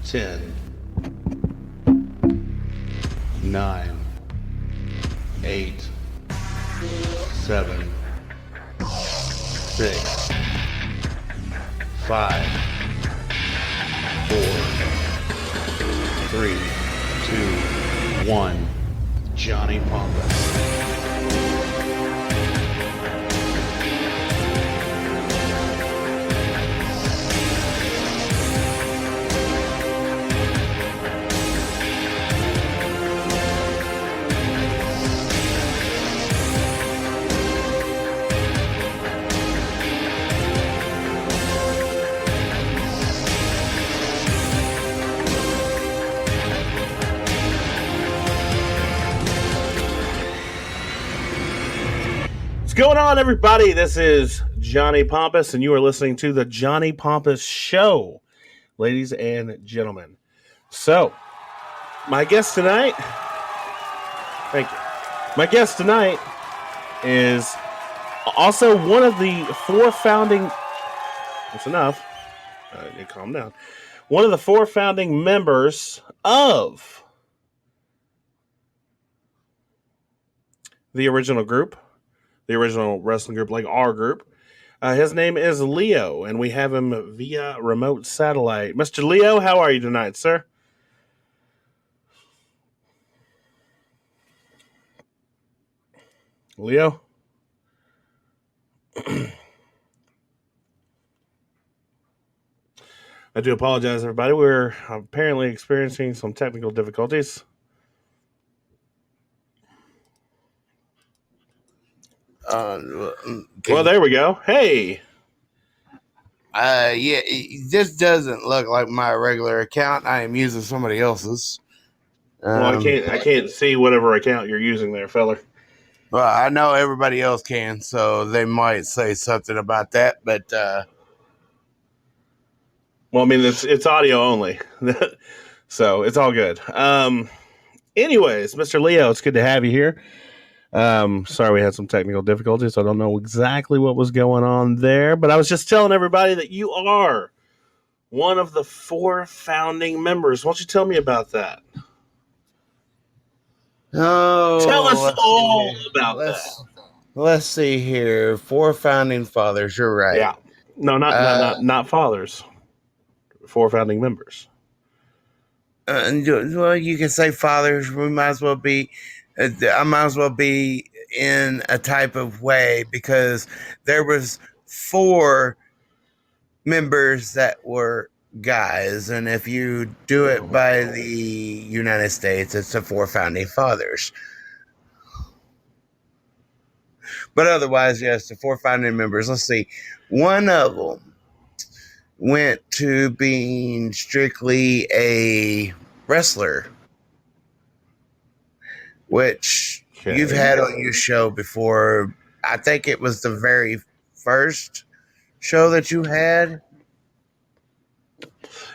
10, 9, 8, 7, 6, 5, 4, 3, 2, 1. Johnny Pompous. What's going on, everybody? This is Johnny Pompous, and you are listening to the Johnny Pompous Show, ladies and gentlemen. So, my guest tonight, thank you. My guest tonight is also one of the four founding. That's enough. Calm down. One of the four founding members of the original group. The original wrestling group, like our group. His name is Leo, and we have him via remote satellite. Mr. Leo, how are you tonight, sir? Leo? I do apologize, everybody. We're apparently experiencing some technical difficulties. Well, there we go. Hey. Yeah, this doesn't look like my regular account. I am using somebody else's. Well, I can't see whatever account you're using there, feller. Well, I know everybody else can, so they might say something about that. But well, I mean, it's audio only, so it's all good. Anyways, Mr. Leo, it's good to have you here. Sorry we had some technical difficulties. I don't know exactly what was going on there, but I was just telling everybody that you are one of the four founding members. Why don't you tell me about that? Tell us all about that. Let's see here. Four founding fathers. You're right. Yeah. No, not fathers. Four founding members. Well, you can say fathers. We might as well be. I might as well be in a type of way because there was four members that were guys, and if you do it by the United States, it's the four founding fathers. But otherwise, yes, the four founding members. Let's see. One of them went to being strictly a wrestler, which you've had on your show before. I think it was the very first show that you had.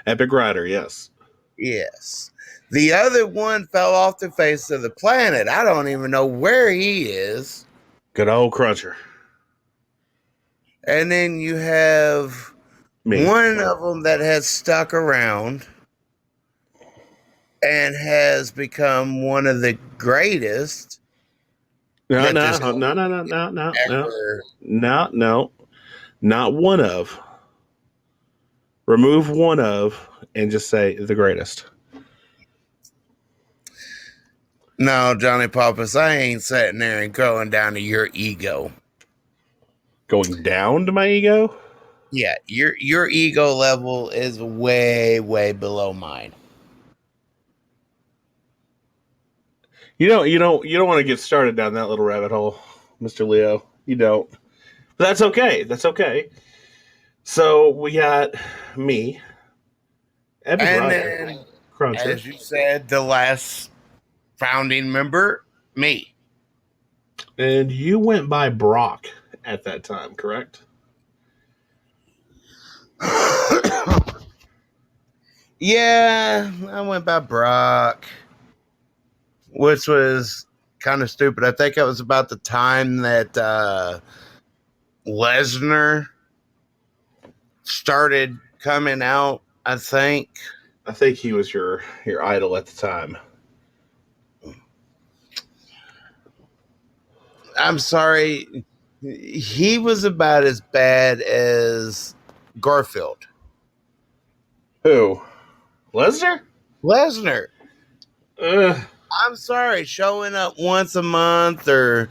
Epic Rider, yes. Yes. The other one fell off the face of the planet. I don't even know where he is. Good old Cruncher. And then you have one of them that has stuck around and has become one of the greatest. No. Not one of. Remove one of and just say the greatest. No, Johnny Pompous, I ain't sitting there and going down to your ego. Going down to my ego? Yeah, your ego level is way, way below mine. You don't want to get started down that little rabbit hole, Mr. Leo. You don't. But that's okay. That's okay. So we got me, Epic Rider, then, Cruncher. As you said, the last founding member, me. And you went by Brock at that time, correct? Yeah, I went by Brock, which was kind of stupid. I think it was about the time that Lesnar started coming out, I think. I think he was your idol at the time. I'm sorry. He was about as bad as Garfield. Who? Lesnar? Lesnar. Uh, I'm sorry, showing up once a month or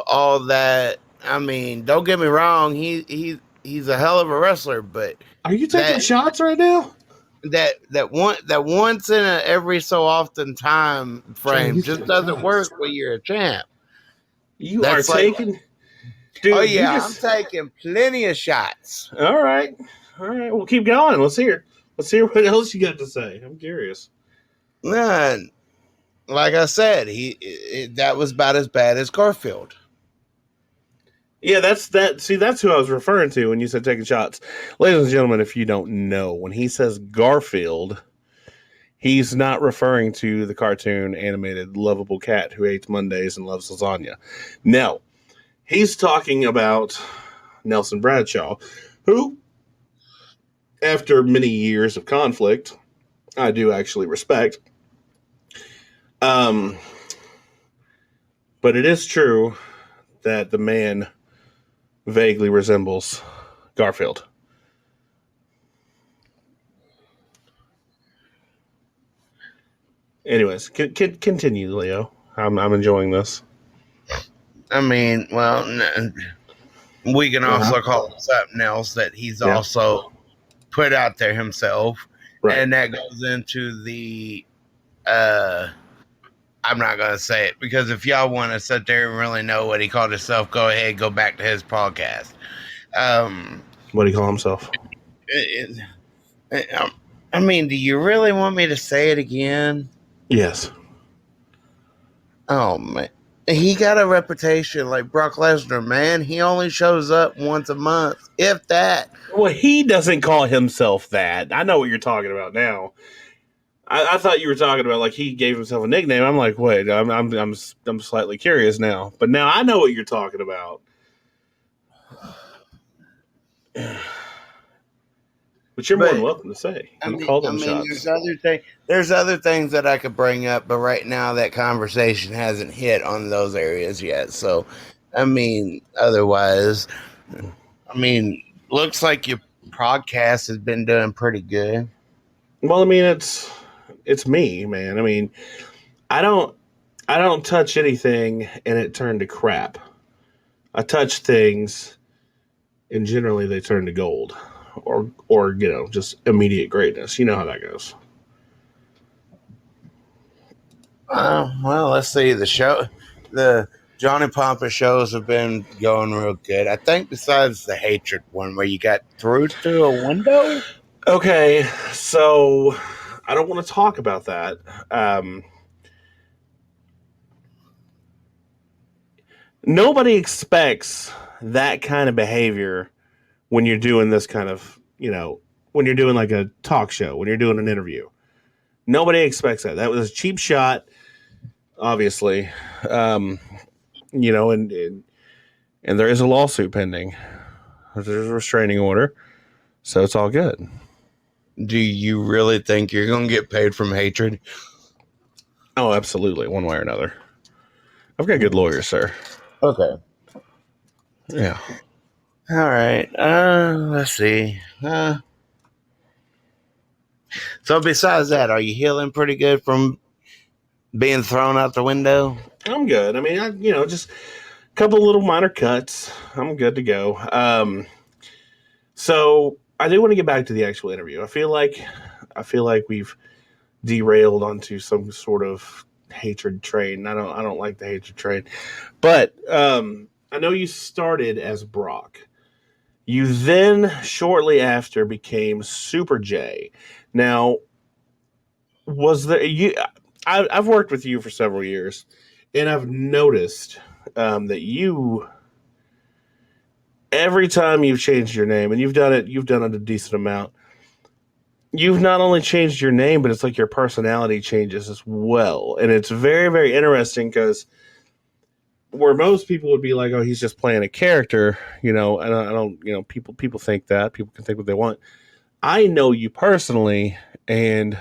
all that. I mean, don't get me wrong, he's a hell of a wrestler, but are you taking that shots right now? that once in a every so often time Johnny, frame he's just taking doesn't work shots. when you're a champ. You are That's like, taking, oh dude. You yeah, I'm just taking plenty of shots. all right, all right. We'll keep going. Let's hear. Let's hear what else you got to say. I'm curious. None. Like I said, that was about as bad as Garfield. Yeah, that's that. See, that's who I was referring to when you said taking shots, ladies and gentlemen. If you don't know, when he says Garfield, he's not referring to the cartoon animated lovable cat who hates Mondays and loves lasagna. No, he's talking about Nelson Bradshaw, who, after many years of conflict, I do actually respect. Um, but it is true that the man vaguely resembles Garfield. Anyways, continue, Leo. I'm enjoying this. I mean, well, we can Uh-huh. also call it something else that he's Yeah. also put out there himself, Right. and that goes into the. uh I'm not gonna say it because if y'all want to sit there and really know what he called himself, go ahead, go back to his podcast. Um, What do you call himself? it, I mean, do you really want me to say it again? Yes. Oh man, he got a reputation like Brock Lesnar. Man, he only shows up once a month, if that. Well, he doesn't call himself that. I know what you're talking about now. I thought you were talking about like he gave himself a nickname. I'm like, wait, I'm slightly curious now. But now I know what you're talking about. But you're more than But welcome to say. I You can mean, call I them mean, shots. there's other things that I could bring up, but right now that conversation hasn't hit on those areas yet. So, I mean, otherwise, I mean, looks like your podcast has been doing pretty good. Well, I mean, it's me, man. I mean, I don't I don't touch anything and it turned to crap. I touch things and generally they turn to gold, or just immediate greatness. You know how that goes. Well, let's see. The Johnny Pompous shows have been going real good. I think besides the hatred one where you got through to a window. Okay, so I don't want to talk about that. Um, Nobody expects that kind of behavior when you're doing this kind of, when you're doing like a talk show, when you're doing an interview. Nobody expects that. That was a cheap shot, obviously. Um, and there is a lawsuit pending. There's a restraining order, so it's all good. Do you really think you're going to get paid from hatred? Oh, absolutely, one way or another. I've got good lawyers, sir. Okay. Yeah. All right. Let's see. So besides that, are you healing pretty good from being thrown out the window? I'm good. I mean, just a couple little minor cuts. I'm good to go. So I do want to get back to the actual interview. I feel like we've derailed onto some sort of hatred train. I don't like the hatred train, but I know you started as Brock. You then shortly after became Super J. Now, was there you? I've worked with you for several years, and I've noticed that you every time you've changed your name, and you've done it a decent amount. You've not only changed your name, but it's like your personality changes as well, and it's very, very interesting because where most people would be like, "Oh, he's just playing a character," I don't, people think that people can think what they want. I know you personally, And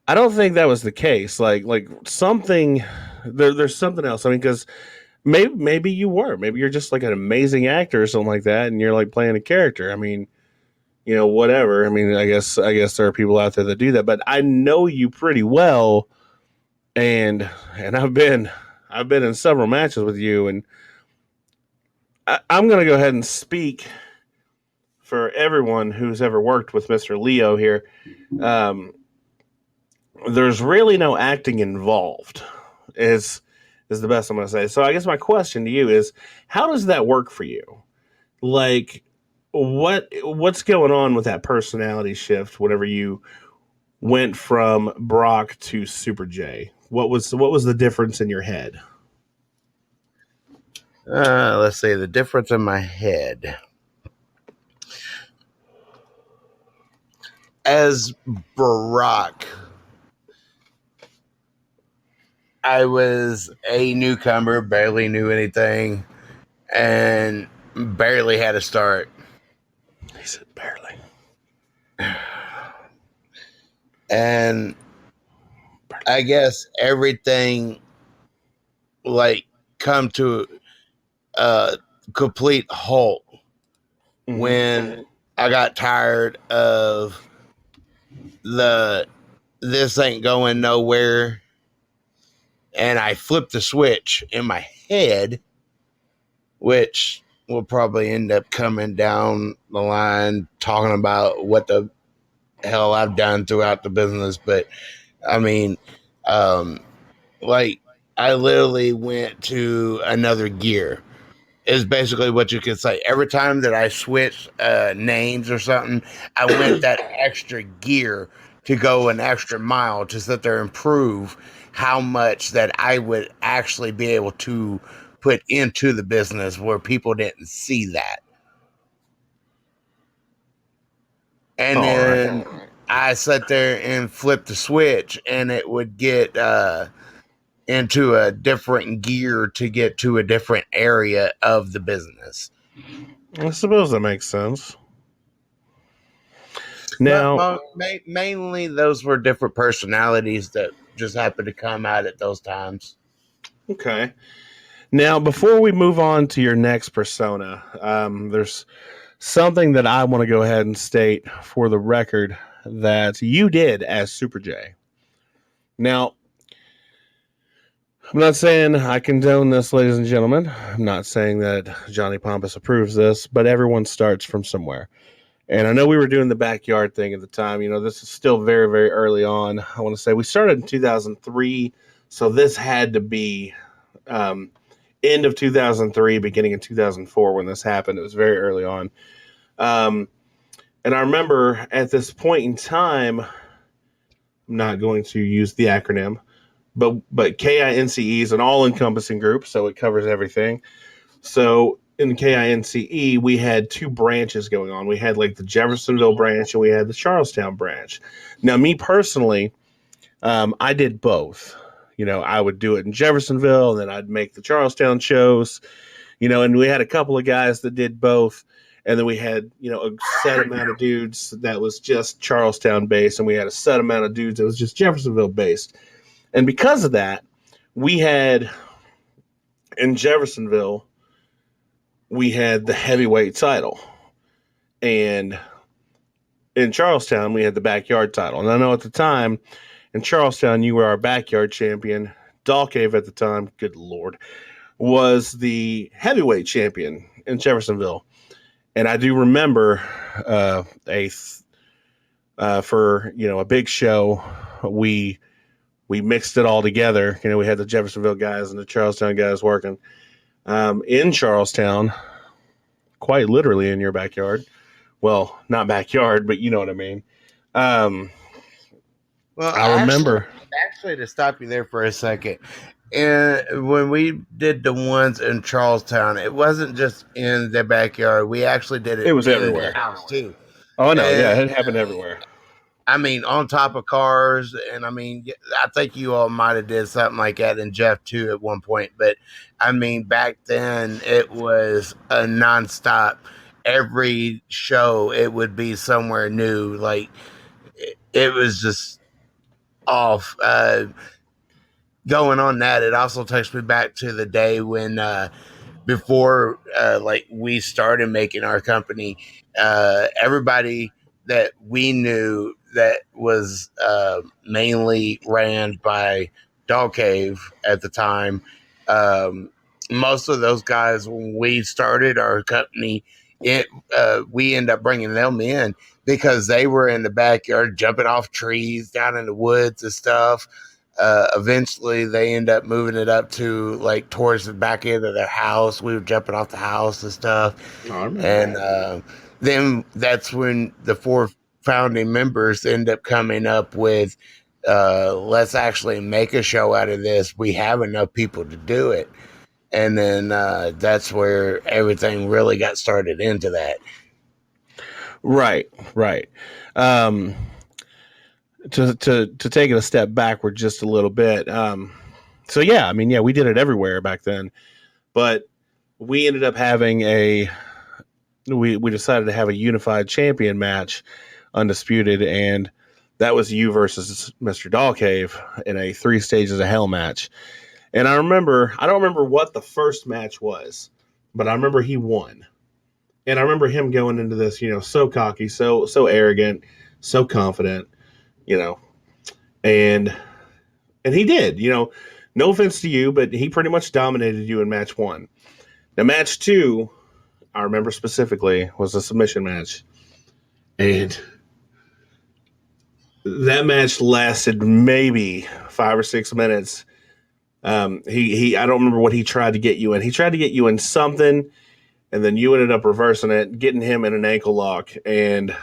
I don't think that was the case. Like something there's something else. I mean, because maybe you were. Maybe you're just like an amazing actor or something like that, and you're like playing a character. I mean, whatever. I mean, I guess there are people out there that do that, but I know you pretty well, and I've been in several matches with you, and I'm going to go ahead and speak for everyone who's ever worked with Mr. Leo here. Um, there's really no acting involved. Is the best I'm going to say. So I guess my question to you is, how does that work for you? Like, what's going on with that personality shift whenever you went from Brock to Super J? What was the difference in your head? Let's see the difference in my head. As Barack, I was a newcomer, barely knew anything, and barely had a start. He said barely. And I guess everything like come to a complete halt when I got tired of the this ain't going nowhere, and I flipped the switch in my head, which will probably end up coming down the line talking about what the hell I've done throughout the business. But I mean, um, like I literally went to another gear. Is basically what you could say. Every time that I switched names or something, I went that extra gear to go an extra mile to sit there and prove how much that I would actually be able to put into the business where people didn't see that. And All right. then I sat there and flipped the switch, and it would get into a different gear to get to a different area of the business. I suppose that makes sense. But Now, mainly, those were different personalities that just happened to come out at those times. okay. Now, before we move on to your next persona, there's something that I want to go ahead and state for the record that you did as Super J. Now, I'm not saying I condone this, ladies and gentlemen. I'm not saying that Johnny Pompous approves this, but everyone starts from somewhere. And I know we were doing the backyard thing at the time. This is still very, very early on. I want to say we started in 2003, so this had to be um, end of 2003, beginning in 2004 when this happened. It was very early on. Um, and I remember at this point in time, I'm not going to use the acronym, but KINCE is an all-encompassing group, so it covers everything. So in KINCE, we had two branches going on. We had like the Jeffersonville branch and we had the Charlestown branch. Now, me personally, I did both. I would do it in Jeffersonville, and then I'd make the Charlestown shows. And we had a couple of guys that did both. And then we had, a set amount of dudes that was just Charlestown based, and we had a set amount of dudes that was just Jeffersonville based. And because of that, we had in Jeffersonville, we had the heavyweight title. And in Charlestown, we had the backyard title. And I know at the time, in Charlestown, you were our backyard champion. Dalcave at the time, good Lord, was the heavyweight champion in Jeffersonville. And I do remember for a big show, we mixed it all together. We had the Jeffersonville guys and the Charlestown guys working in Charlestown, quite literally in your backyard. Well, not backyard, but you know what I mean. Um, Well, I remember. actually, to stop you there for a second, and when we did the ones in Charlestown, it wasn't just in the backyard. We actually did It it was in everywhere. the house too. Oh no, yeah, And it happened everywhere. I mean, on top of cars, and I mean, I think you all might have did something like that in Jeff too at one point. But I mean, back then it was a nonstop, every show it would be somewhere new. Like it was just off. Going on that, it also takes me back to the day when before like we started making our company, everybody that we knew that was mainly ran by Dog Cave at the time. Um, Most of those guys, when we started our company, it we end up bringing them in because they were in the backyard jumping off trees down in the woods and stuff. Eventually they end up moving it up to like towards the back end of their house. We were jumping off the house and stuff. Oh, I remember And that. then that's when the four founding members end up coming up with, let's actually make a show out of this. We have enough people to do it. And then that's where everything really got started into that. Right, right. Um, to take it a step backward just a little bit. So yeah, I mean, yeah, we did it everywhere back then, but we ended up having we decided to have a unified champion match, undisputed, and that was you versus Mr. Dollcave in a 3 stages of hell match. And I don't remember what the first match was, but I remember he won. And I remember him going into this, so cocky, so arrogant, so confident, you know, and he did, no offense to you, but he pretty much dominated you in match one. Now, match two, I remember specifically, was a submission match. And that match lasted maybe 5 or 6 minutes. I don't remember what he tried to get you in. He tried to get you in something, and then you ended up reversing it, getting him in an ankle lock, and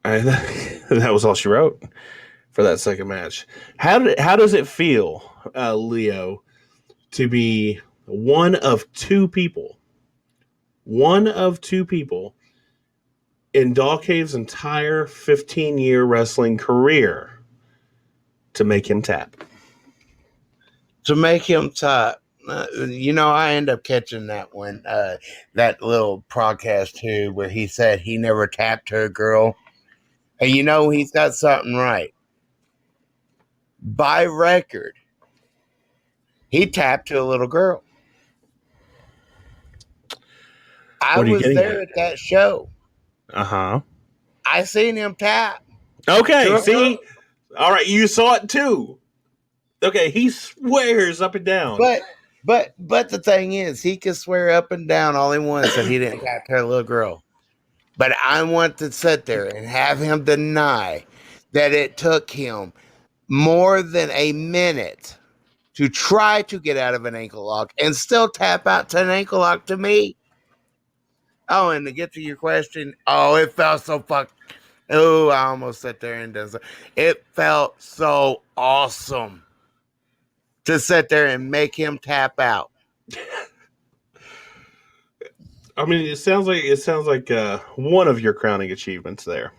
that was all she wrote for that second match. How does it feel, Leo, to be one of two people in Dawcave's entire 15-year wrestling career to make him tap? To make him top. I end up catching that one, that little podcast too, where he said he never tapped to a girl. And he's got something right. By record, he tapped to a little girl. I What are you was getting there at? at that show. Uh-huh. I seen him tap to Okay, a girl. see? All right, you saw it too. Okay, he swears up and down. But the thing is, he could swear up and down all he wants that he didn't tap to a little girl. But I want to sit there and have him deny that it took him more than a minute to try to get out of an ankle lock and still tap out to an ankle lock to me. Oh, and to get to your question, it felt so I almost sat there and does it. It felt so awesome to sit there and make him tap out. I mean, it sounds like one of your crowning achievements there.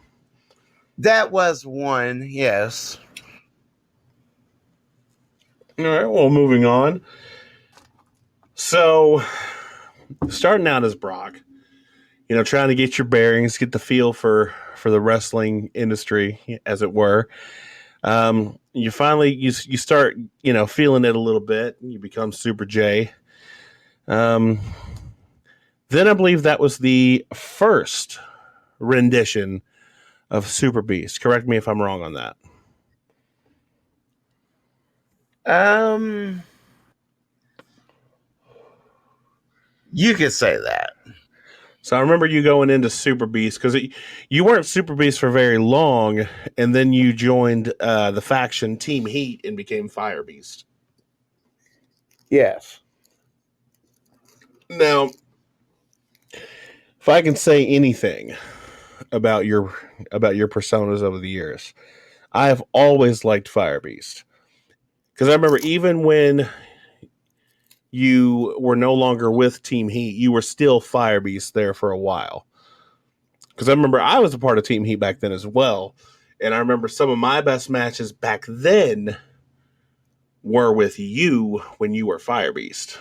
That was one, yes. All right, well, moving on. So, starting out as Brock, trying to get your bearings, get the feel for the wrestling industry, as it were. You finally you start feeling it a little bit. You become Super J. Um, then I believe that was the first rendition of Super Beast. Correct me if I'm wrong on that. Um, you could say that. So I remember you going into Super Beast because you weren't Super Beast for very long, and then you joined the faction Team Heat and became Fire Beast. Yes. Now, if I can say anything about your personas over the years, I have always liked Fire Beast because I remember even when you were no longer with Team Heat, you were still Fire Beast there for a while. Because I remember I was a part of Team Heat back then as well, and I remember some of my best matches back then were with you when you were Fire Beast.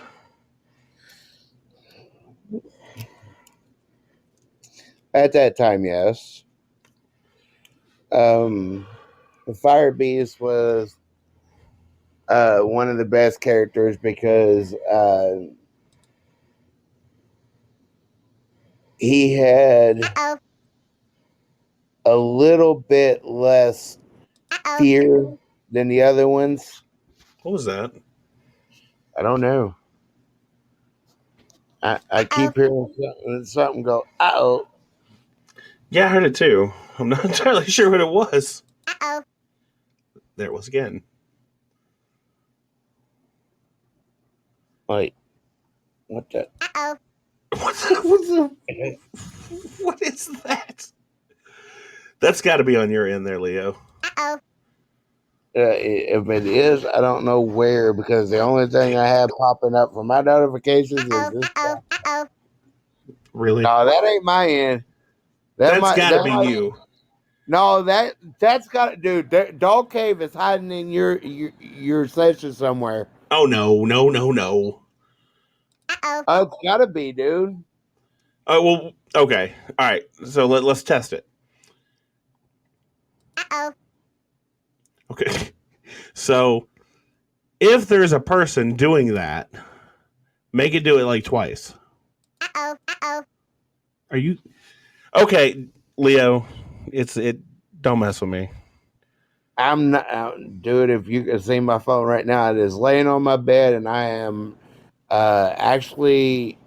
At that time, yes. The Fire Beast was one of the best characters because he had a little bit less fear than the other ones. What was that? I don't know. I keep hearing something go, oh. Yeah, I heard it too. I'm not entirely sure what it was. There it was again. Like, what the? What is that? That's got to be on your end there, Leo. If it is, I don't know where because the only thing I have popping up for my notifications is this. Really? No, that ain't my end. That's got to be you. No, that's got to dude. Dog Cave is hiding in your session somewhere. Oh no, no, no, no. Oh, it's got to be, dude. Oh well, okay, all right. So let's test it. Okay, so if there's a person doing that, make it do it like twice. Are you okay, Leo? It. Don't mess with me. I'm not, dude. If you can see my phone right now, it is laying on my bed, and I am actually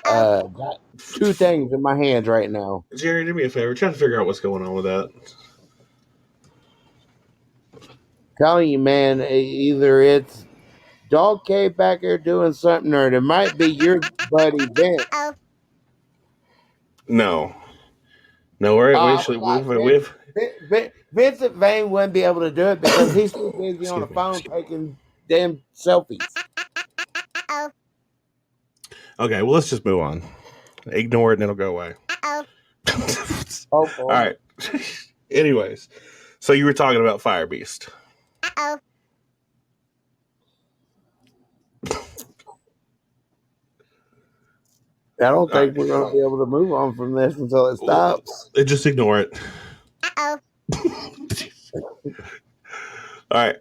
got two things in my hands right now. Jerry, do me a favor. Try to figure out what's going on with that. Telling you, man, either it's Dog Cave back there doing something, or it might be your buddy Vince. No, no, we actually Vincent Vane wouldn't be able to do it because he's too busy on the excuse me. phone taking damn selfies. Okay, well let's just move on. Ignore it and it'll go away. All right. Anyways, so you were talking about Fire Beast. I don't think we're going to be able to move on from this until it stops. Just ignore it. All right.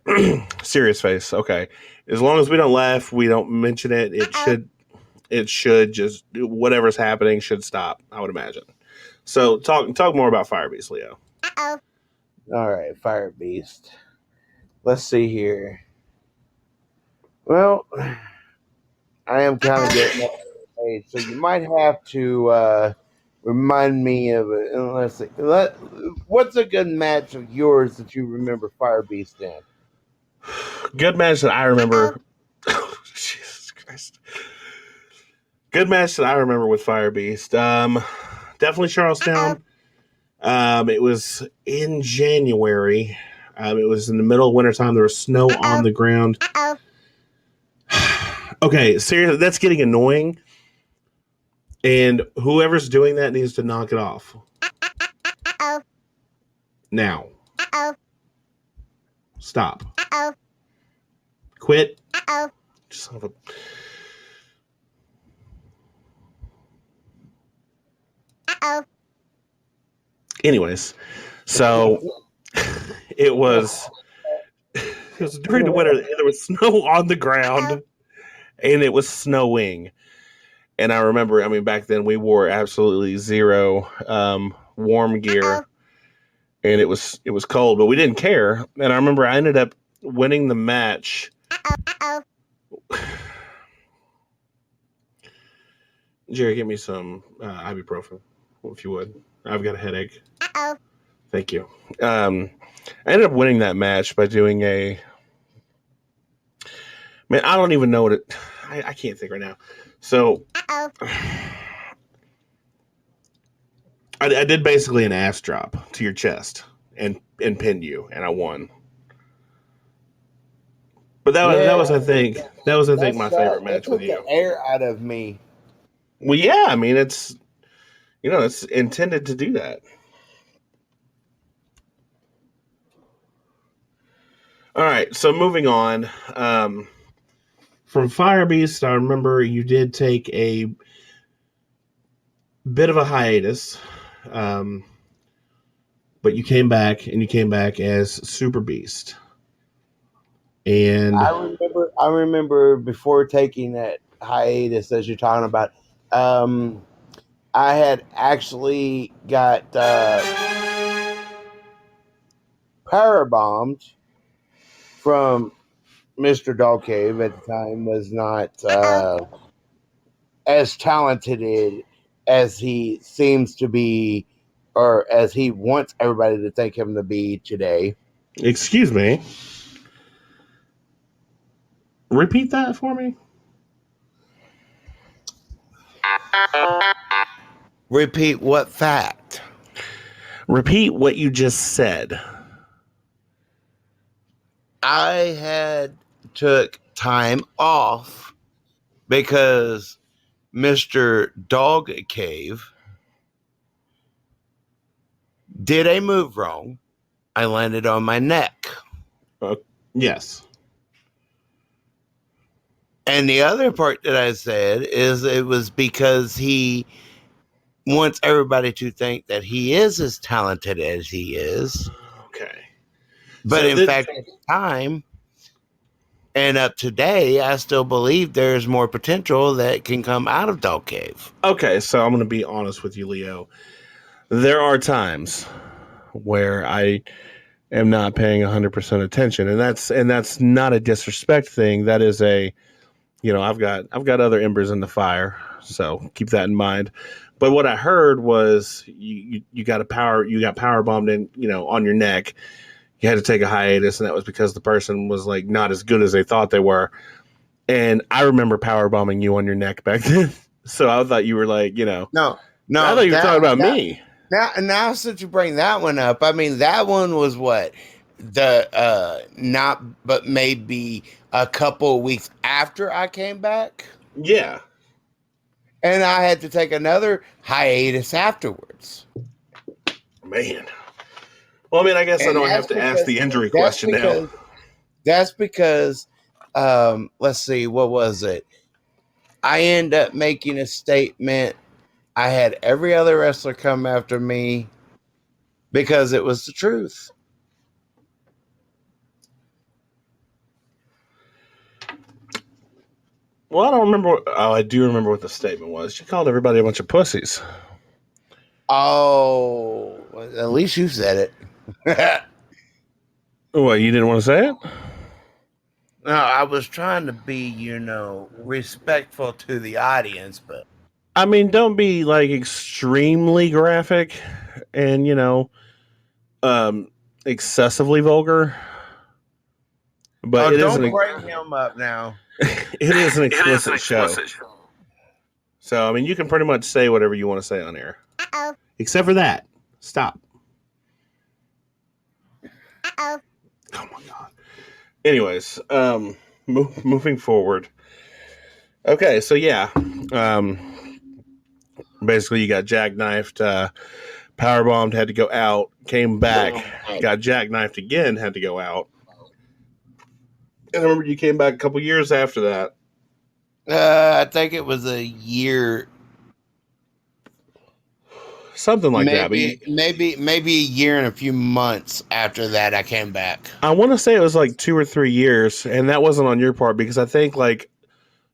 Serious face. Okay. As long as we don't laugh, we don't mention it, it should just whatever's happening should stop, I would imagine. So talk more about Fire Beast, Leo. All right, Fire Beast. Let's see here. Well, I am kind of getting up to age, so you might have to remind me of it. Let's see. What's a good match of yours that you remember Fire Beast in? Good match that I remember. Jesus Christ. Good match that I remember with Fire Beast. Definitely Charlestown. It was in January. It was in the middle of wintertime. There was snow on the ground. Okay, seriously, that's getting annoying. And whoever's doing that needs to knock it off. Now. Stop. Quit. Son of a... Anyways, so it was during the winter. There was snow on the ground, and it was snowing. And I remember, I mean, back then we wore absolutely zero warm gear, and it was cold, but we didn't care. And I remember I ended up winning the match. Jerry, give me some ibuprofen, if you would. I've got a headache. Thank you. I ended up winning that match by doing a. Man, I don't even know what it. I can't think right now. So I did basically an ass drop to your chest and pinned you, and I won. But that was I think my favorite match with you. The air out of me. Well, yeah, I mean it's it's intended to do that. All right, so moving on. From Fire Beast, I remember you did take a bit of a hiatus. Um, but you came back, and you came back as Super Beast. And I remember before taking that hiatus as you're talking about. I had actually got power bombed from Mr. Dog Cave at the time. Was not as talented as he seems to be, or as he wants everybody to think him to be today. excuse me, repeat that for me. Repeat what fact? Repeat what you just said. I had took time off because Mr. Dog Cave did a move wrong. I landed on my neck. Uh, yes. And the other part that I said is it was because he wants everybody to think that he is as talented as he is. Okay. But in fact, at the time and up today, I still believe there's more potential that can come out of Dog Cave. Okay, so I'm going to be honest with you, Leo. There are times where I am not paying 100% attention, and that's not a disrespect thing. That is a, I've got other embers in the fire, so keep that in mind. But what I heard was you got power bombed in, on your neck. You had to take a hiatus, and that was because the person was like not as good as they thought they were. And I remember power bombing you on your neck back then. So I thought you were like, No, I thought you were talking about me. Now, since you bring that one up, I mean, that one was what not, but maybe a couple of weeks after I came back. Yeah. And I had to take another hiatus afterwards. Man. Well, I mean, I guess I don't have to ask the injury question now. That's because, let's see, what was it? I end up making a statement. I had every other wrestler come after me because it was the truth. Well, I don't remember. I do remember what the statement was. She called everybody a bunch of pussies. Oh, at least you said it. What, you didn't want to say it? No, I was trying to be, respectful to the audience, but I mean, don't be like extremely graphic and, um, excessively vulgar. But don't bring him up now. It is an explicit show. So, I mean, you can pretty much say whatever you want to say on air. Uh-oh. Except for that. Stop. Uh-oh. Oh, my God. Anyways, moving forward. Okay, so yeah. Basically, you got jackknifed, powerbombed, had to go out, came back, got jackknifed again, had to go out. And I remember you came back a couple years after that. I think it was a year, something like that. But maybe a year and a few months after that, I came back. I want to say it was like 2 or 3 years, and that wasn't on your part because I think like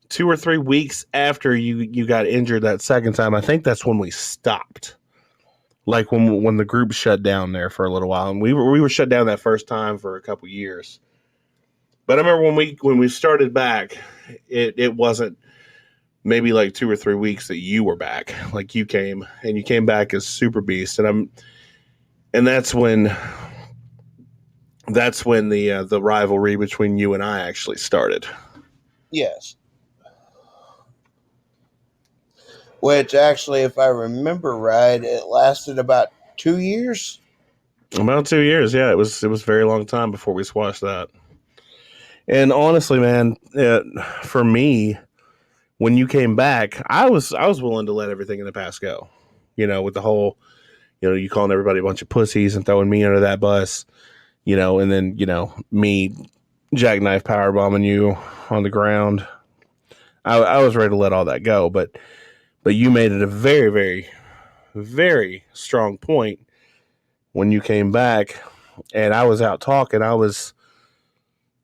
2 or 3 weeks after you got injured that second time, I think that's when we stopped. Like when the group shut down there for a little while, and we were shut down that first time for a couple years. But I remember when we started back, it wasn't maybe like 2 or 3 weeks that you were back. Like you came back as Super Beast, and that's when the rivalry between you and I actually started. Yes. Which actually, if I remember right, it lasted about 2 years. About 2 years, yeah. It was a very long time before we squashed that. And honestly, man, for me, when you came back, I was willing to let everything in the past go. With the whole, you calling everybody a bunch of pussies and throwing me under that bus, and then, me jackknife power bombing you on the ground. I was ready to let all that go, but you made it a very, very very strong point when you came back, and I was out talking. I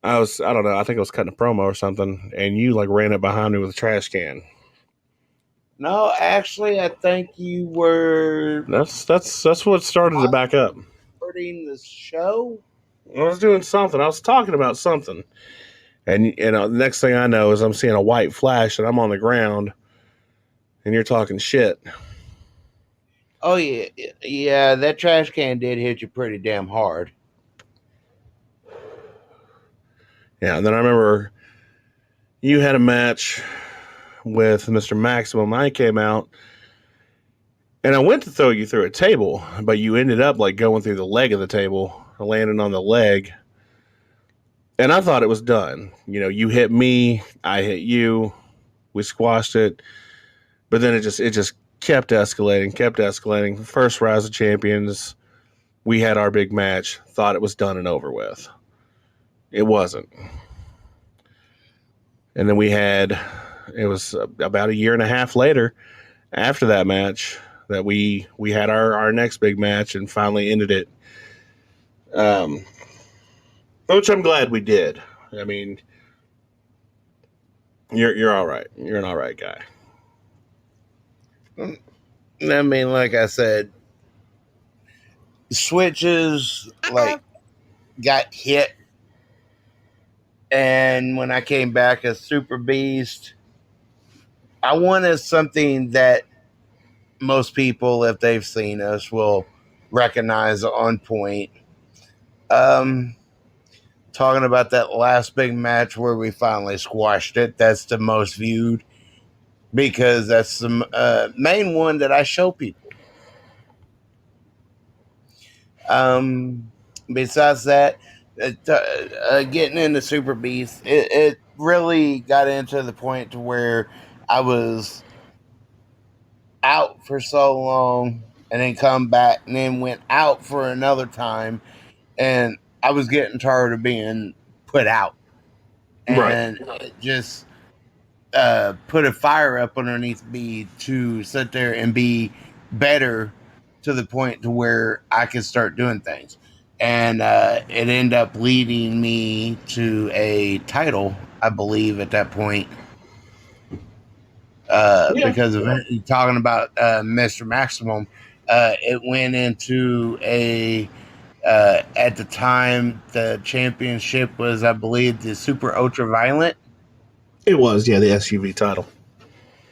don't know. I think I was cutting a promo or something, and you like ran it behind me with a trash can. No, actually, I think you were That's what started to back up. recording the show. I was doing something. I was talking about something, and the next thing I know is I'm seeing a white flash, and I'm on the ground, and you're talking shit. Oh yeah, yeah. That trash can did hit you pretty damn hard. Yeah, and then I remember you had a match with Mr. Maximum. I came out, and I went to throw you through a table, but you ended up like going through the leg of the table, landing on the leg, and I thought it was done. You hit me, I hit you, we squashed it, but then it just kept escalating, kept escalating. First Rise of Champions, we had our big match, thought it was done and over with. It wasn't. And then it was about a year and a half later after that match that we had our next big match and finally ended it. Which I'm glad we did. I mean, you're all right. You're an all right guy. I mean, like I said, switches like got hit, and when I came back as Super Beast, I wanted something that most people, if they've seen us, will recognize on point. Um, Talking about that last big match where we finally squashed it. That's the most viewed because that's the main one that I show people. Um, Besides that, getting into Super Beast, it really got into the point to where I was out for so long and then come back and then went out for another time, and I was getting tired of being put out, Right. and it just put a fire up underneath me to sit there and be better to the point to where I could start doing things. And it ended up leading me to a title, I believe, at that point. Yeah. Because of talking about Mr. Maximum, it went into at the time, the championship was, I believe, the Super Ultra Violent. It was, yeah, the SUV title.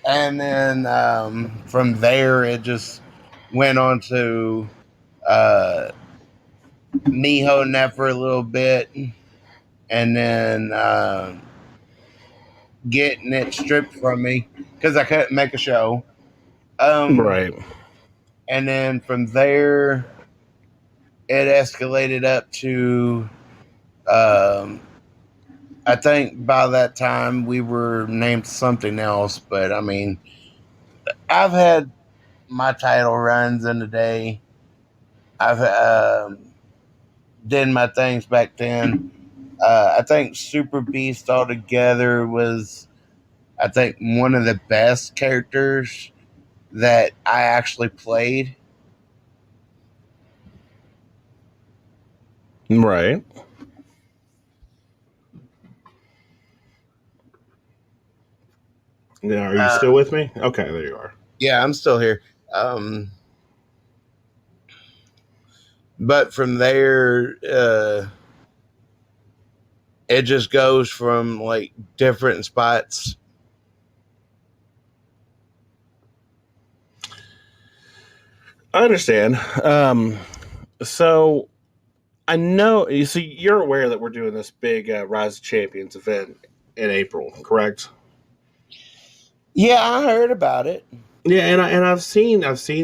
And then from there, it just went on to uh, me holding that for a little bit, and then getting it stripped from me because I couldn't make a show. Um, Right. and then from there, it escalated up to. Um, I think by that time we were named something else, but I mean, I've had my title runs in the day. I've did my things back then. I think Super Beast altogether was, I think, one of the best characters that I actually played. Right. Now, are you Uh, still with me? Okay, there you are. yeah, I'm still here. Um, but from there, it just goes from like different spots. I understand. So I know you see you're aware that we're doing this big Rise of Champions event in April, correct? Yeah, I heard about it. Yeah, and I've seen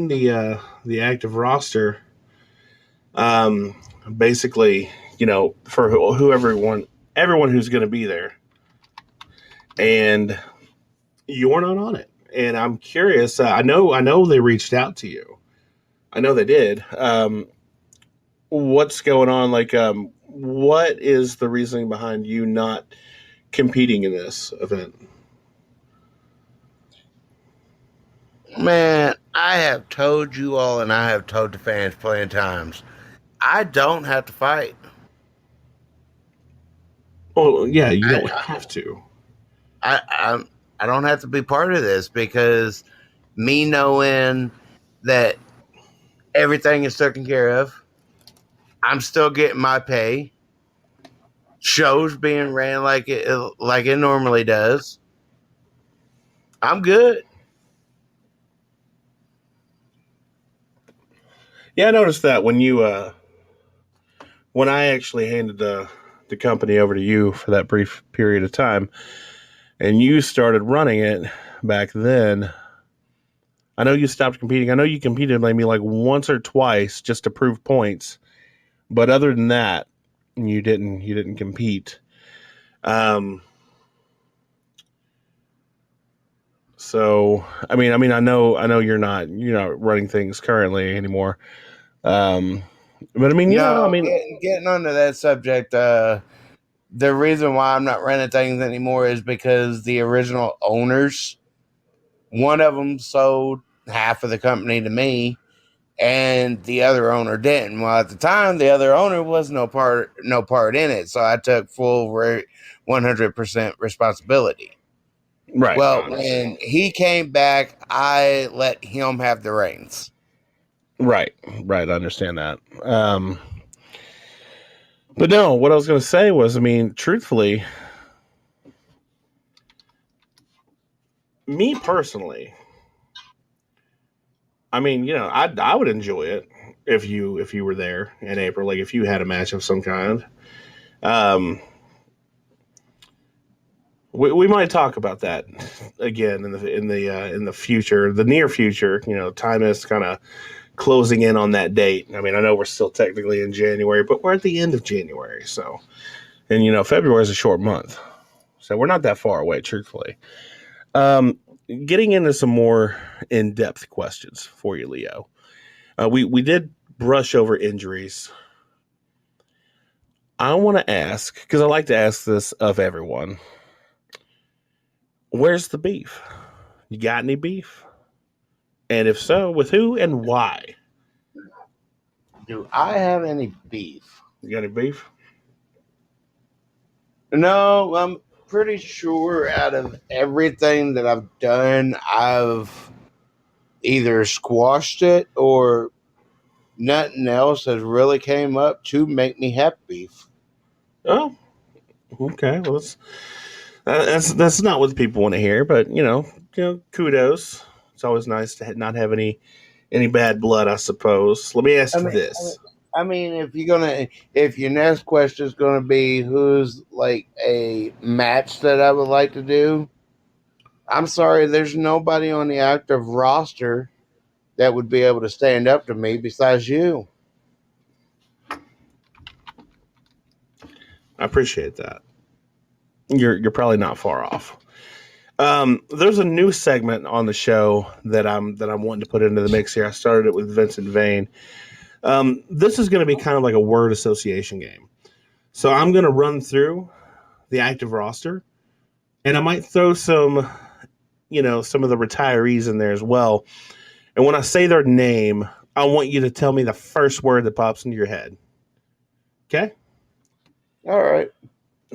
the active roster. Um, Basically, for whoever everyone who's going to be there, and you're not on it. And I'm curious. I know they reached out to you. I know they did. What's going on? Like, what is the reasoning behind you not competing in this event? Man, I have told you all, and I have told the fans plenty of times, I don't have to fight. Oh yeah, you don't I, have to. I, I, I don't have to be part of this because me knowing that everything is taken care of, I'm still getting my pay. Shows being ran like it normally does. I'm good. Yeah, I noticed that when I actually handed the company over to you for that brief period of time, and you started running it back then. I know you stopped competing. I know you competed maybe like once or twice just to prove points, but other than that, you didn't compete. Um, so I know you're not running things currently anymore. Um, but I mean, No, getting onto that subject, the reason why I'm not renting things anymore is because the original owners, one of them sold half of the company to me, and the other owner didn't. Well, at the time, the other owner was no part in it, so I took 100% responsibility. right, I Well, understand. when he came back, I let him have the reins. Right, right, I understand that. But no, what I was going to say was, I mean, truthfully, me personally, I mean, I would enjoy it if you were there in April, like if you had a match of some kind. Um, we might talk about that again in the future, the near future. Time is kind of closing in on that date. I mean, I know we're still technically in January, but we're at the end of January, so and February is a short month, so we're not that far away, truthfully. Um, Getting into some more in depth questions for you, Leo. We did brush over injuries. I want to ask, because I like to ask this of everyone, where's the beef? You got any beef? And if so, with who and why? Do I have any beef? You got any beef? No, I'm pretty sure out of everything that I've done, I've either squashed it or nothing else has really came up to make me have beef. Oh, okay. Well, that's not what people want to hear, but kudos. It's always nice to not have any bad blood, I suppose. Let me I ask mean, I mean, this. I mean, if your next question is gonna be who's like a match that I would like to do, I'm sorry, there's nobody on the active roster that would be able to stand up to me besides you. I appreciate that. You're probably not far off. There's a new segment on the show that I'm wanting to put into the mix here. I started it with Vincent Vane. This is going to be kind of like a word association game. So I'm going to run through the active roster, and I might throw some of the retirees in there as well. And when I say their name, I want you to tell me the first word that pops into your head. Okay? All right,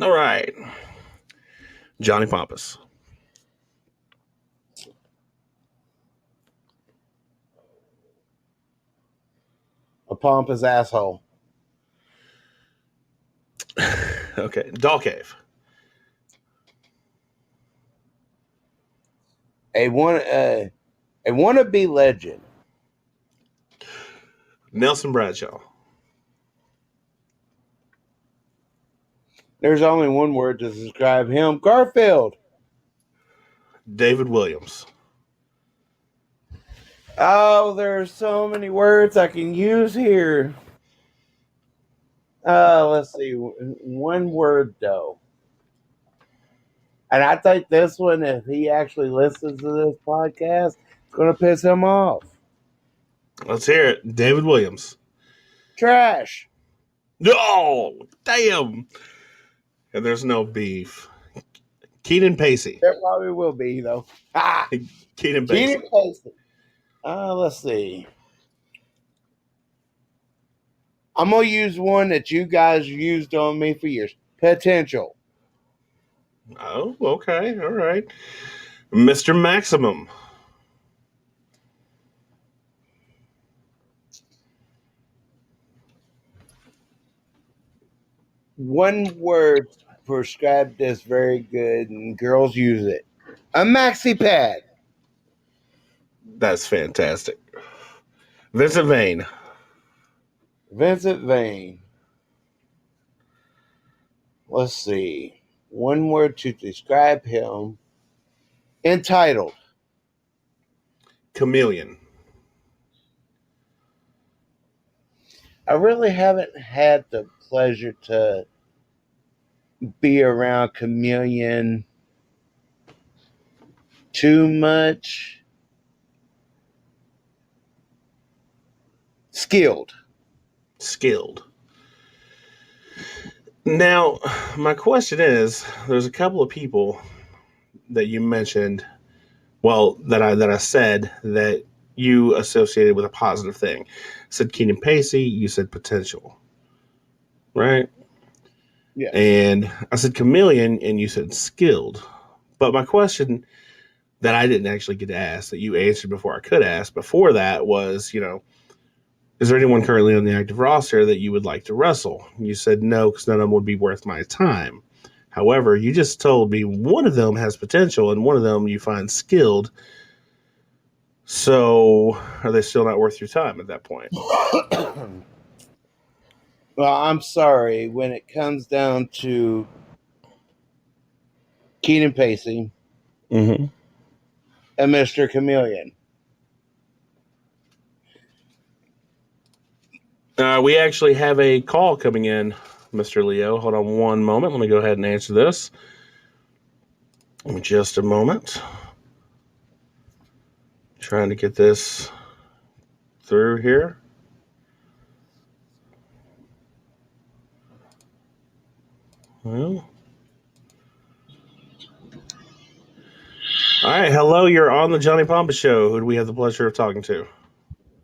All right. Johnny Pompous. a pompous asshole, Okay. Doll Cave. a one, uh, a wannabe legend. Nelson Bradshaw. There's only one word to describe him: Garfield. David Williams. Oh, there are so many words I can use here. Let's see. One word though. And I think this one, if he actually listens to this podcast, it's going to piss him off. Let's hear it. David Williams. Trash. Oh, damn. And there's no beef. Keenan Pacey. There probably will be, though. Ah, Keenan Keenan Pacey. Pacey. Let's see. I'm gonna use one that you guys used on me for years. Potential. Oh, okay, all right. Mr. Maximum. One word prescribed as very good, and girls use it. A maxi pad. That's fantastic. Vincent Vane. Vincent Vane. Let's see. One word to describe him. Entitled. Chameleon. I really haven't had the pleasure to be around Chameleon too much. Skilled. Skilled. Now, my question is: there's a couple of people that you mentioned, well, that I said that you associated with a positive thing. I said Keenan Pacey, you said potential, right? Yes. And I said chameleon, and you said skilled. But my question that I didn't actually get to ask that you answered before I could ask before that was, is there anyone currently on the active roster that you would like to wrestle? You said no, because none of them would be worth my time. However, you just told me one of them has potential and one of them you find skilled. So are they still not worth your time at that point? Well, I'm sorry. When it comes down to Keenan Pacey Mm-hmm. and Mr. Chameleon, We actually have a call coming in, Mr. Leo. Hold on one moment. Let me go ahead and answer this. Give me just a moment. Trying to get this through here. Well, all right. Hello, you're on the Johnny Pompous Show. Who do we have the pleasure of talking to?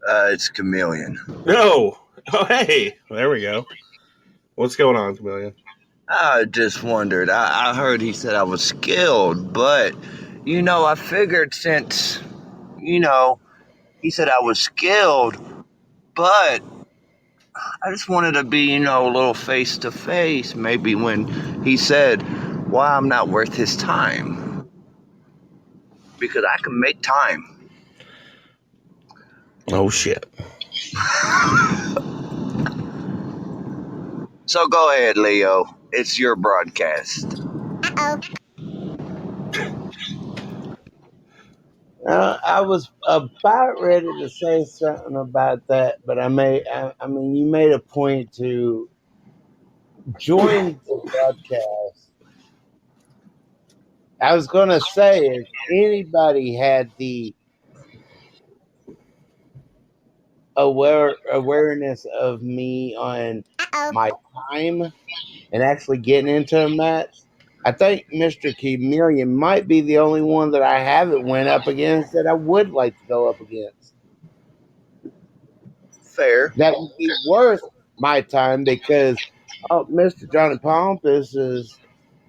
It's Chameleon. No. Oh, hey. There we go. What's going on, Chameleon? I just wondered. I heard he said I was skilled, but I figured since you know he said I was skilled, but I just wanted to be a little face to face. Maybe when he said why I'm not worth his time because I can make time. Oh, shit. So go ahead, Leo. It's your broadcast. I was about ready to say something about that, but I mean, you made a point to join the broadcast. I was going to say, if anybody had the awareness of me on my time and actually getting into a match, I think Mr. Chameleon might be the only one that I haven't went up against that I would like to go up against. Fair. That would be worth my time because Mr. Johnny Pompous is,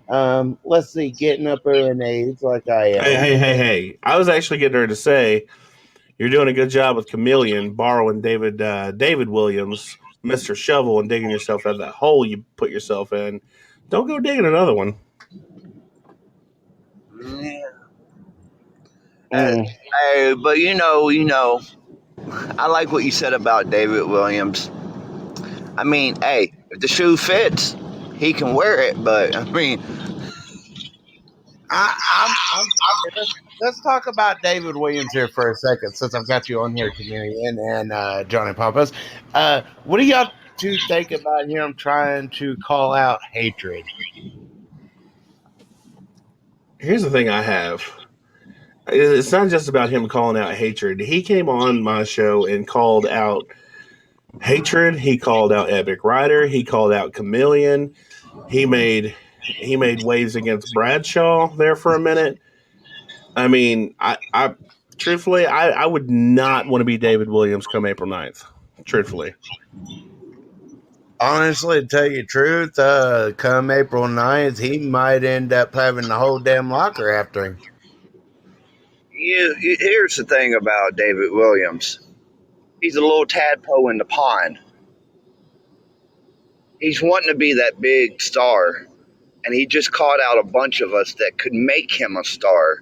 let's see, getting up there in age like I Hey, am. hey, hey, hey. I was actually getting her to say you're doing a good job with Chameleon, borrowing David Williams, Mr. Shovel, and digging yourself out of that hole you put yourself in. Don't go digging another one. Yeah. Uh, Mm. but I like what you said about David Williams. I mean, hey, if the shoe fits, he can wear it. But I mean, I'm sorry. Let's talk about David Williams here for a second, since I've got you on here, Chameleon and Johnny Pompous. What do y'all two think about him trying to call out hatred? Here's the thing I have. It's not just about him calling out hatred. He came on my show and called out hatred. He called out Epic Rider. He called out Chameleon. He made he made waves against Bradshaw there for a minute. I mean, I truthfully, I would not want to be David Williams come April 9th. Truthfully. Honestly, to tell you the truth, come April 9th, he might end up having the whole damn locker after him. Here's the thing about David Williams. He's a little tadpole in the pond. He's wanting to be that big star, and he just caught out a bunch of us that could make him a star.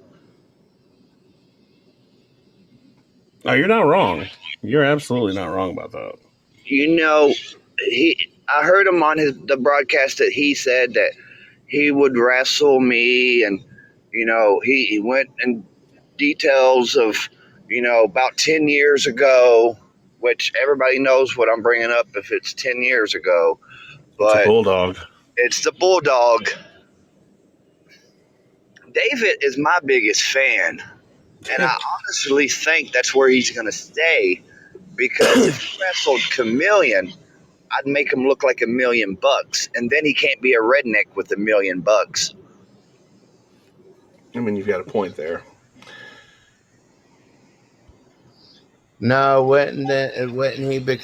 Oh, you're not wrong. You're absolutely not wrong about that. You know, I heard him on the broadcast that he said that he would wrestle me, and he went in details of about 10 years ago, which everybody knows what I'm bringing up if it's 10 years ago, It's a but bulldog. it's the bulldog. David is my biggest fan, and I honestly think that's where he's going to stay, because if he wrestled Chameleon, I'd make him look like $1,000,000, and then he can't be a redneck with $1,000,000. I mean, you've got a point there. No, wouldn't he be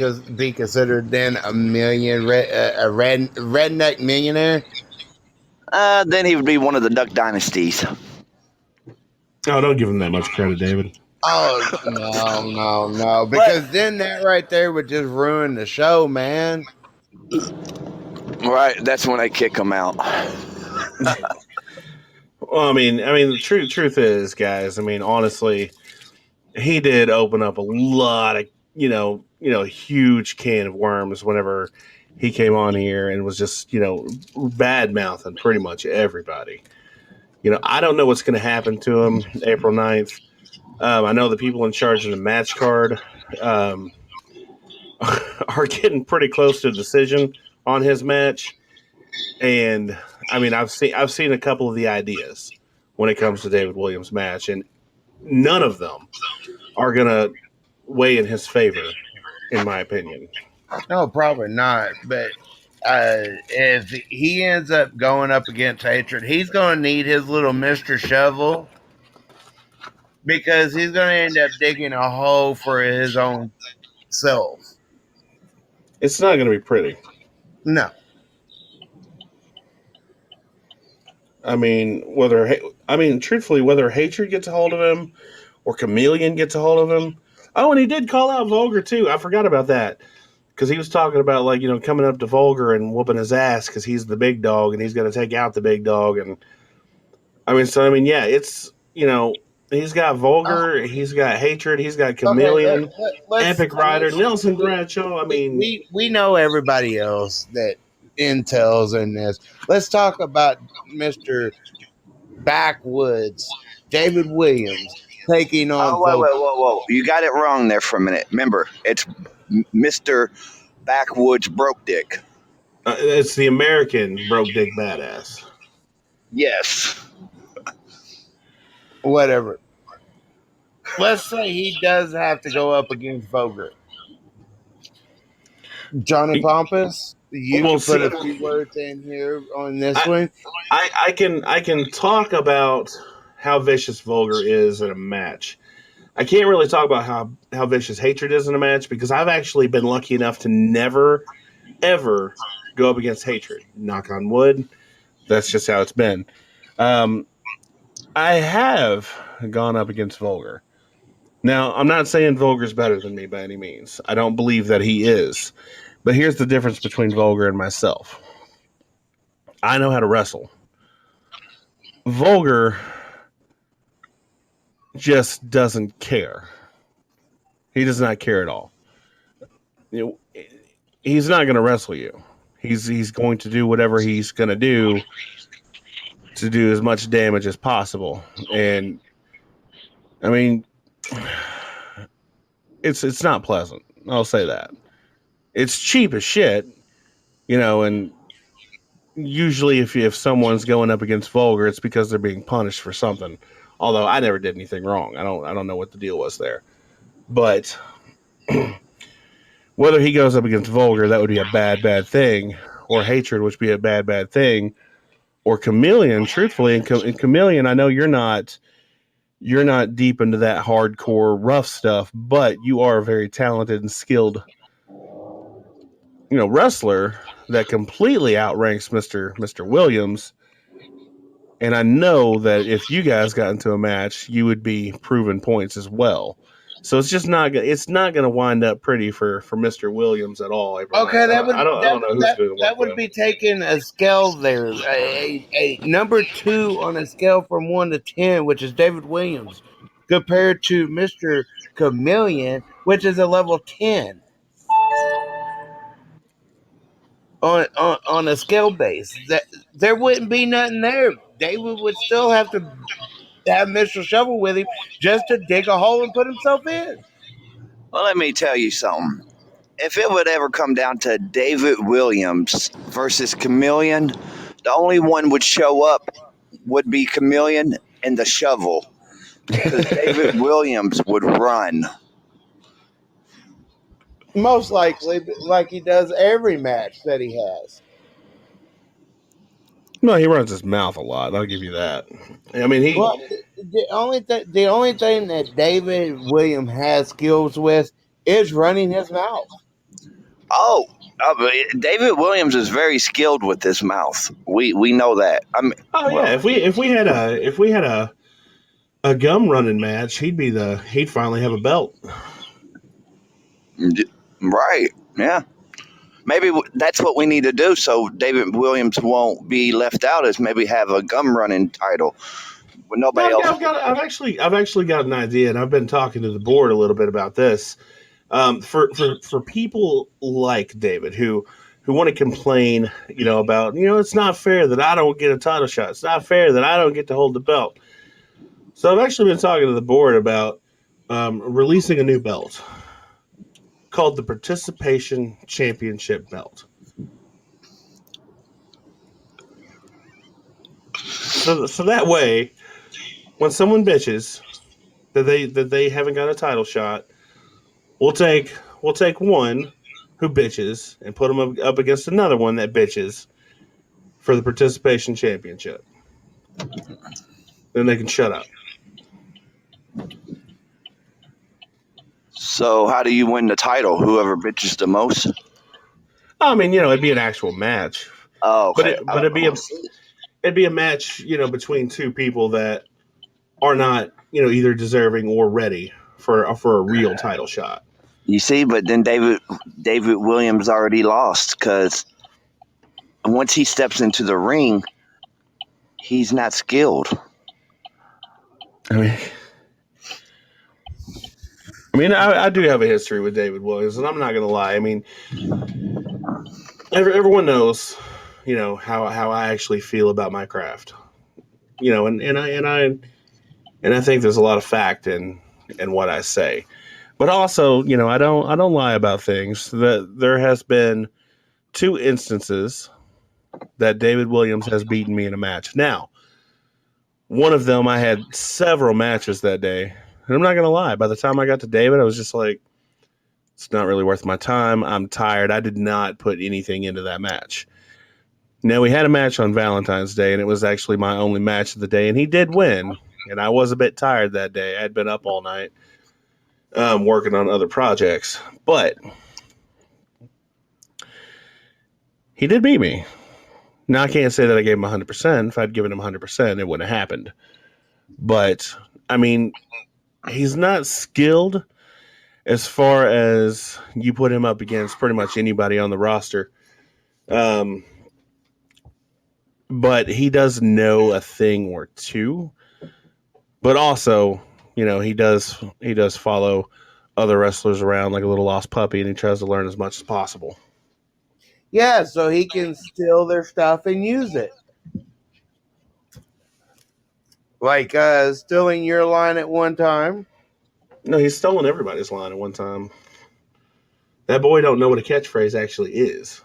considered then a redneck millionaire? Then he would be one of the Duck Dynasties. Oh, don't give him that much credit, David. Oh no! Because then that right there would just ruin the show, man. Right, that's when I kick him out. Well, I mean, the truth is, guys. I mean, honestly, he did open up a lot of huge can of worms whenever he came on here and was just bad mouthing pretty much everybody. I don't know what's going to happen to him April 9th. I know the people in charge of the match card are getting pretty close to a decision on his match, and I mean, I've seen a couple of the ideas when it comes to David Williams' match, and none of them are going to weigh in his favor, in my opinion. No, probably not. But if he ends up going up against Hatred, he's going to need his little Mr. Shovel, because he's going to end up digging a hole for his own self. It's not going to be pretty. No. I mean, truthfully, whether Hatred gets a hold of him or Chameleon gets a hold of him. Oh, and he did call out Vulgar too. I forgot about that, because he was talking about coming up to Vulgar and whooping his ass because he's the big dog and he's going to take out the big dog. And yeah, it's he's got Vulgar, he's got Hatred, he's got Chameleon, Epic Rider, Nelson Bradshaw. I mean, we know everybody else that intel's in this. Let's talk about Mr. Backwoods, David Williams, taking on. Whoa! You got it wrong there for a minute. Remember, it's Mr. Backwoods Broke Dick. It's the American Broke Dick Badass. Yes. Whatever. Let's say he does have to go up against Vogler. Johnny Pompous, you can put a few words in here on this one. I can talk about how vicious Vulgar is in a match. I can't really talk about how vicious Hatred is in a match, because I've actually been lucky enough to never, ever go up against Hatred. Knock on wood. That's just how it's been. I have gone up against Vulgar. Now, I'm not saying Vulgar's better than me by any means. I don't believe that he is. But here's the difference between Vulgar and myself. I know how to wrestle. Vulgar just doesn't care. He does not care at all. He's not going to wrestle you. He's going to do whatever he's going to do as much damage as possible. And I mean, it's not pleasant. I'll say that. It's cheap as shit, and usually if someone's going up against Vulgar, it's because they're being punished for something. Although I never did anything wrong. I don't know what the deal was there. But whether he goes up against Vulgar, that would be a bad thing, or Hatred, which would be a bad thing, or Chameleon, truthfully. And Chameleon, I know you're not you're not deep into that hardcore rough stuff, but you are a very talented and skilled, wrestler that completely outranks Mr. Williams. And I know that if you guys got into a match, you would be proving points as well. So it's just not going to wind up pretty for Mr. Williams at all. April Okay, 9th. that would I don't know who's going to that work would with. be taking a scale there, a number 2 on a scale from 1 to 10, which is David Williams, compared to Mr. Chameleon, which is a level 10 on a scale base. That there wouldn't be nothing there. David would still have to have Mr. Shovel with him just to dig a hole and put himself in. Well, let me tell you something. If it would ever come down to David Williams versus Chameleon, the only one would show up would be Chameleon and the shovel, because David Williams would run. Most likely, like he does every match that he has. No, he runs his mouth a lot. I'll give you that. I mean, Well, the only thing that David Williams has skills with is running his mouth. Oh, but David Williams is very skilled with his mouth. We know that. I mean, oh yeah, if we had a gum running match, he'd finally have a belt. right? Yeah. Maybe that's what we need to do so David Williams won't be left out. Is maybe have a gum running title with nobody else. I've actually got an idea, and I've been talking to the board a little bit about this. For people like David who want to complain, about it's not fair that I don't get a title shot. It's not fair that I don't get to hold the belt. So I've actually been talking to the board about releasing a new belt called the Participation Championship belt. So that way, when someone bitches that they haven't got a title shot, we'll take one who bitches and put them up against another one that bitches for the Participation Championship. Then they can shut up. So how do you win the title? Whoever bitches the most. I mean, it'd be an actual match, Oh, but okay. it'd be a match, between two people that are not, either deserving or ready for a real title shot. You see, but then David Williams already lost because once he steps into the ring, he's not skilled. I mean, I do have a history with David Williams, and I'm not going to lie. I mean, everyone knows, how I actually feel about my craft. And I think there's a lot of fact in what I say. But also, I don't lie about things. That there has been 2 instances that David Williams has beaten me in a match. Now, one of them I had several matches that day. And I'm not going to lie, by the time I got to David, I was just like, it's not really worth my time. I'm tired. I did not put anything into that match. Now, we had a match on Valentine's Day, and it was actually my only match of the day, and he did win. And I was a bit tired that day. I'd been up all night working on other projects. But he did beat me. Now, I can't say that I gave him 100%. If I'd given him 100%, it wouldn't have happened. But, I mean, he's not skilled as far as you put him up against pretty much anybody on the roster. But he does know a thing or two. But also, he does follow other wrestlers around like a little lost puppy, and he tries to learn as much as possible. Yeah, so he can steal their stuff and use it. Like stealing your line at one time. No, he's stolen everybody's line at one time. That boy don't know what a catchphrase actually is.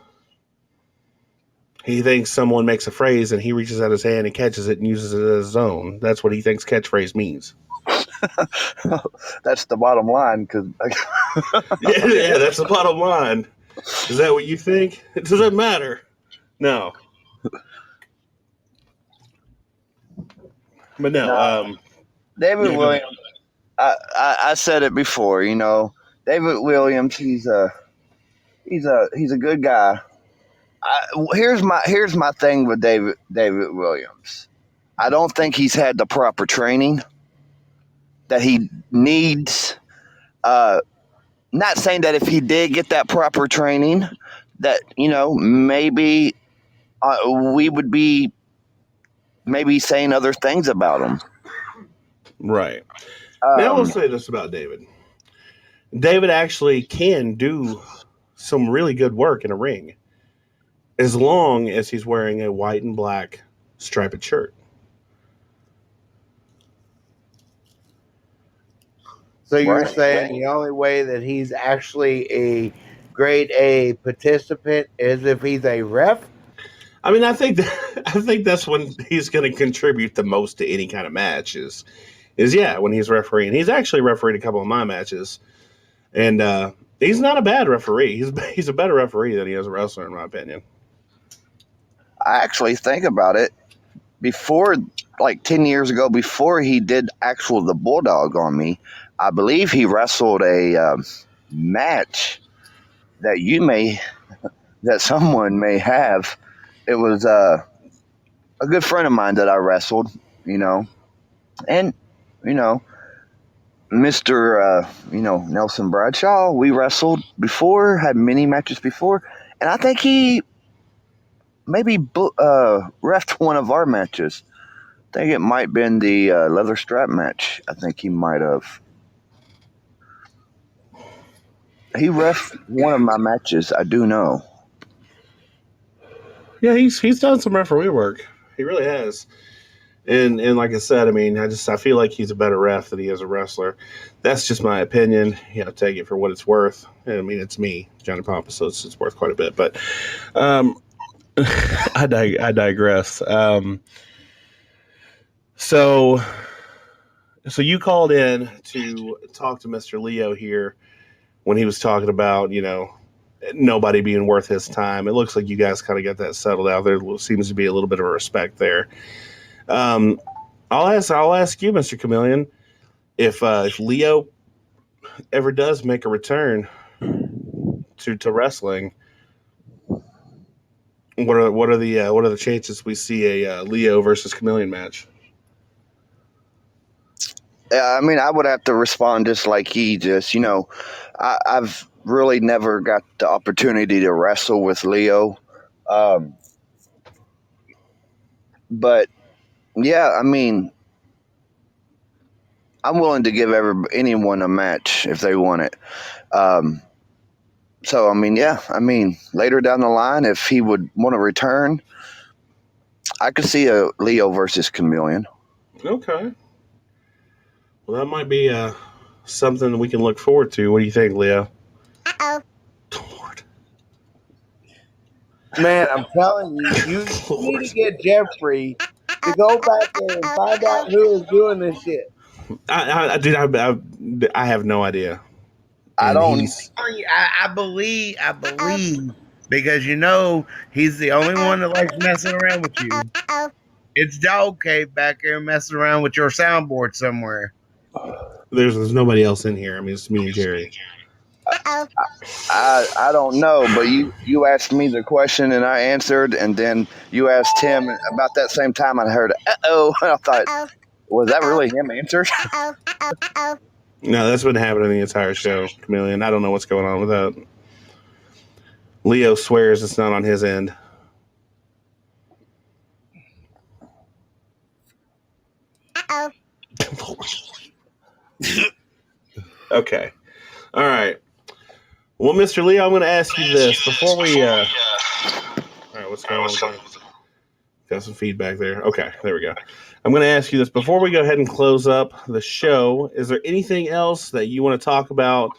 He thinks someone makes a phrase and he reaches out his hand and catches it and uses it as his own. That's what he thinks catchphrase means. That's the bottom line. Because yeah, that's the bottom line. Is that what you think? It doesn't matter. No. But no, David Yeah, go ahead. Williams. I said it before. David Williams. He's a good guy. Here's my thing with David Williams. I don't think he's had the proper training that he needs. Uh, Not saying that if he did get that proper training, that maybe we would be maybe saying other things about him. Right. Now, I will Um, say this about David. David actually can do some really good work in a ring as long as he's wearing a white and black striped shirt. So you're right. saying the only way that he's actually a grade A participant is if he's a ref? I mean, I think that's when he's going to contribute the most to any kind of match is yeah, when he's refereeing. He's actually refereed a couple of my matches, and he's not a bad referee. He's a better referee than he is a wrestler, in my opinion. I actually think about it before, like 10 years ago, before he did actual the bulldog on me. I believe he wrestled a match that someone may have. It was a good friend of mine that I wrestled, and you know Mr. Nelson Bradshaw. We wrestled before, had many matches before, and I think he maybe refed one of our matches. I think it might have been the leather strap match. I think he might have. He refed one of my matches. I do know. Yeah, he's done some referee work. He really has. And like I said, I mean, I feel like he's a better ref than he is a wrestler. That's just my opinion. Take it for what it's worth. I mean, it's me, Johnny Pompous, so it's worth quite a bit. But um, I digress. So so you called in to talk to Mr. Leo here when he was talking about nobody being worth his time. It looks like you guys kind of got that settled out. There seems to be a little bit of a respect there. Um, I'll ask you, Mr. Chameleon, if Leo ever does make a return to wrestling, what are the chances we see a Leo versus Chameleon match? Yeah, I mean, I would have to respond just like he just. I've really never got the opportunity to wrestle with Leo, um, but yeah, I mean, I'm willing to give anyone a match if they want it. Um, so I mean, yeah, I mean, later down the line, if he would want to return, I could see a Leo versus Chameleon. Okay, well that might be something we can look forward to. What do you think, Leo? Uh-oh. Oh, Lord, Man, I'm telling you, you need Lord. to get Jeffrey to go back there and find out who is doing this shit. Dude, I have no idea, I and don't. he's I believe, because he's the only one that likes messing around with you. It's Dog Cave back there messing around with your soundboard somewhere. there's nobody else in here. I mean, it's me and Jerry. Uh-oh. I don't know, but you asked me the question and I answered, and then you asked him about that same time. I heard oh, and I thought, was that really him answered? No, that's been happening the entire show, Chameleon. I don't know what's going on with that. Leo swears it's not on his end. Okay. All right. Well, Mr. Leo, I'm going to ask you this before we. All right, what's going on? Got some feedback there. Okay, there we go. I'm going to ask you this before we go ahead and close up the show. Is there anything else that you want to talk about?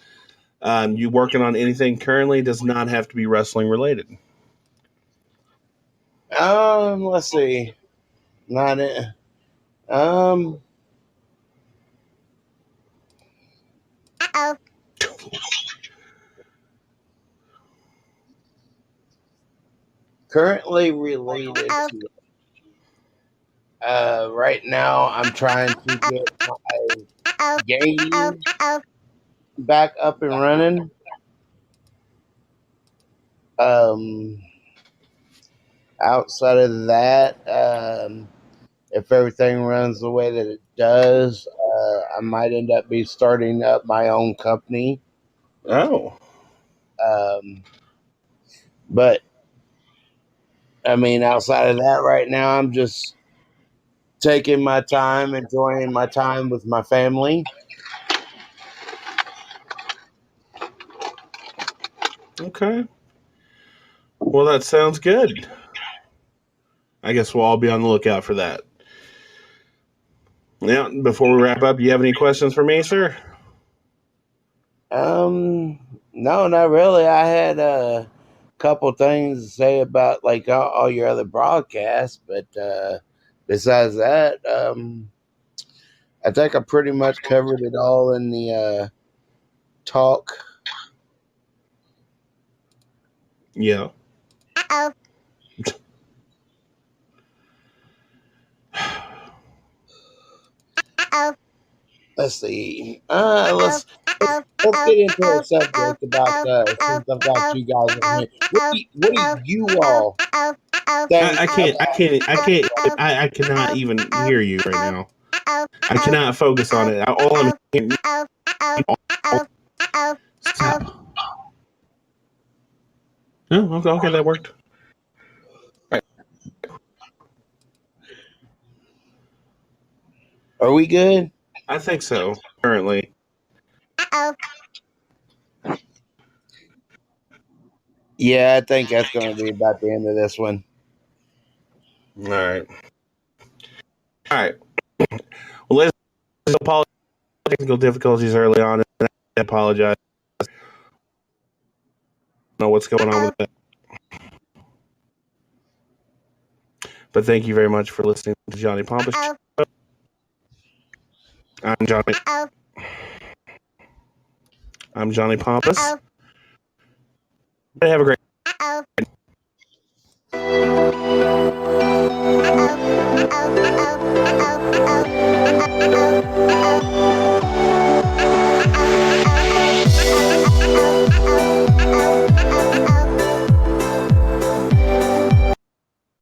You working on anything currently? Does not have to be wrestling related. Let's see. Not it. Um, Currently related to right now, I'm trying to get game back up and running. Outside of that, if everything runs the way that it does, I might end up be starting up my own company. Oh, But I mean, outside of that, right now, I'm just taking my time, enjoying my time with my family. okay. Well, that sounds good. I guess we'll all be on the lookout for that. Yeah, before we wrap up, you have any questions for me, sir? No, not really. I had a couple things to say about like all your other broadcasts, but besides that, I think I pretty much covered it all in the talk. Yeah. Let's see. Let's get into a subject about since I've got you guys in here. What do you all think I can't. I about? can't. I can't. I cannot even hear you right now. I cannot focus on it. All I'm hearing. Stop. No. Okay. Okay. That worked. Right. Are we good? I think so. Currently. Yeah, I think that's going to be about the end of this one. All right. All right. Well, let's apologize for technical difficulties early on. And I apologize. I don't know what's going on with that. But thank you very much for listening to Johnny Pompous. I'm Johnny. I'm Johnny Pompous. Have a great.